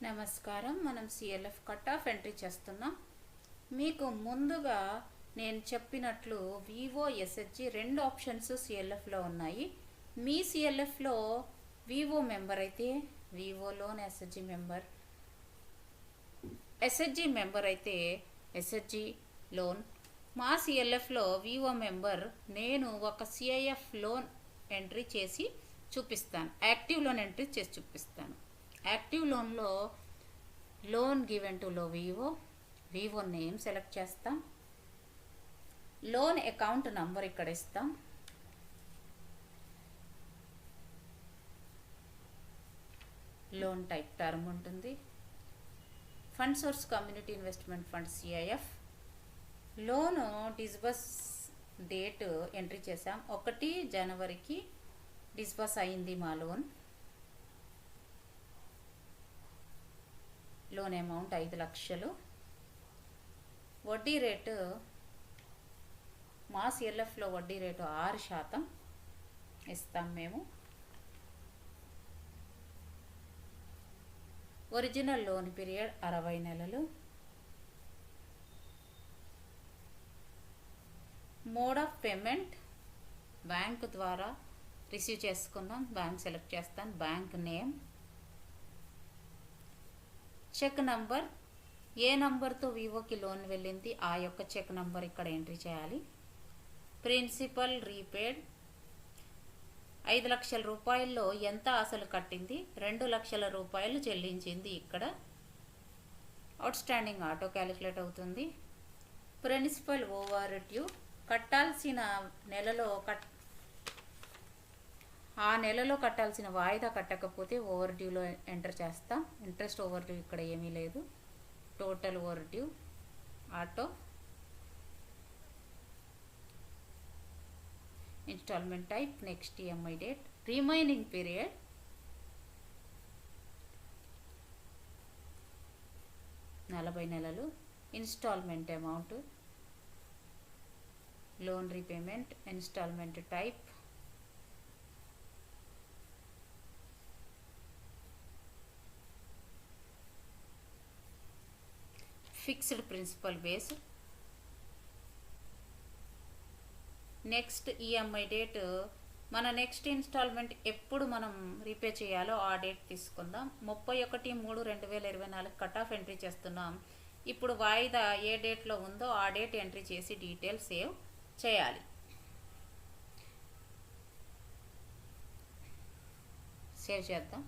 నమస్కారం. మనం CLF cut off entry చేస్తున్నాం. మీకు ముందుగా నేను చెప్పినట్లు వివో ఎస్హెచ్జి రెండు ఆప్షన్స్ సిఎల్ఎఫ్లో ఉన్నాయి. మీ సిఎల్ఎఫ్లో వివో మెంబర్ అయితే వివో లోన్, ఎస్హెచ్జి మెంబర్ అయితే ఎస్హెచ్జి లోన్. మా సిఎల్ఎఫ్లో వివో మెంబర్ నేను ఒక సిఐఎఫ్ లోన్ ఎంట్రీ చేసి చూపిస్తాను. యాక్టివ్ లోన్ ఎంట్రీ చేసి చూపిస్తాను. యాక్టివ్ లోన్లో loan given to Vivo name select చేస్తాం. లోన్ అకౌంట్ నంబర్ ఇక్కడ ఇస్తాం. లోన్ టైప్ టర్మ్ ఉంటుంది. Fund source community investment fund CIF. Loan disburse date entry చేసాం. 1 జనవరికి డిస్బర్స్ అయింది మా లోన్. లోన్ అమౌంట్ 5 లక్షలు. వడ్డీ రేటు మా సిఎల్ఎఫ్లో వడ్డీ రేటు 6% ఇస్తాం మేము. ఒరిజినల్ లోన్ పీరియడ్ 60 నెలలు. మోడ్ ఆఫ్ పేమెంట్ బ్యాంక్ ద్వారా రిసీవ్ చేసుకున్నాం. బ్యాంక్ సెలెక్ట్ చేస్తాను. బ్యాంక్ నేమ్, చెక్ నంబర్, ఏ నంబర్తో వివోకి లోన్ వెళ్ళింది ఆ యొక్క చెక్ నంబర్ ఇక్కడ ఎంట్రీ చేయాలి. ప్రిన్సిపల్ రీపేడ్ 5 లక్షల రూపాయల్లో ఎంత అసలు కట్టింది, 2 లక్షల రూపాయలు చెల్లించింది. ఇక్కడ అవుట్ స్టాండింగ్ ఆటో క్యాలిక్యులేట్ అవుతుంది. ప్రిన్సిపల్ ఓవర్ డ్యూ కట్టాల్సిన ఆ నెలలో కట్టాల్సిన వాయిదా కట్టకపోతే ఓవర్ డ్యూలో ఎంటర్ చేస్తాం. ఇంట్రెస్ట్ ఓవర్ డ్యూ ఇక్కడ ఏమీ లేదు. Total overdue auto. Installment type next EMI date. Remaining period 40 నెలలు. Installment amount, loan repayment, installment type, fixed principal base. Next EMI date. మన నెక్స్ట్ ఇన్స్టాల్మెంట్ ఎప్పుడు మనం రీపే చేయాలో ఆ డేట్ తీసుకుందాం. 31/3/2024 కట్ ఆఫ్ ఎంట్రీ చేస్తున్నాం. ఇప్పుడు వాయిదా ఏ డేట్లో ఉందో ఆ డేట్ ఎంట్రీ చేసి డీటెయిల్ సేవ్ చేయాలి. సేవ్ చేద్దాం.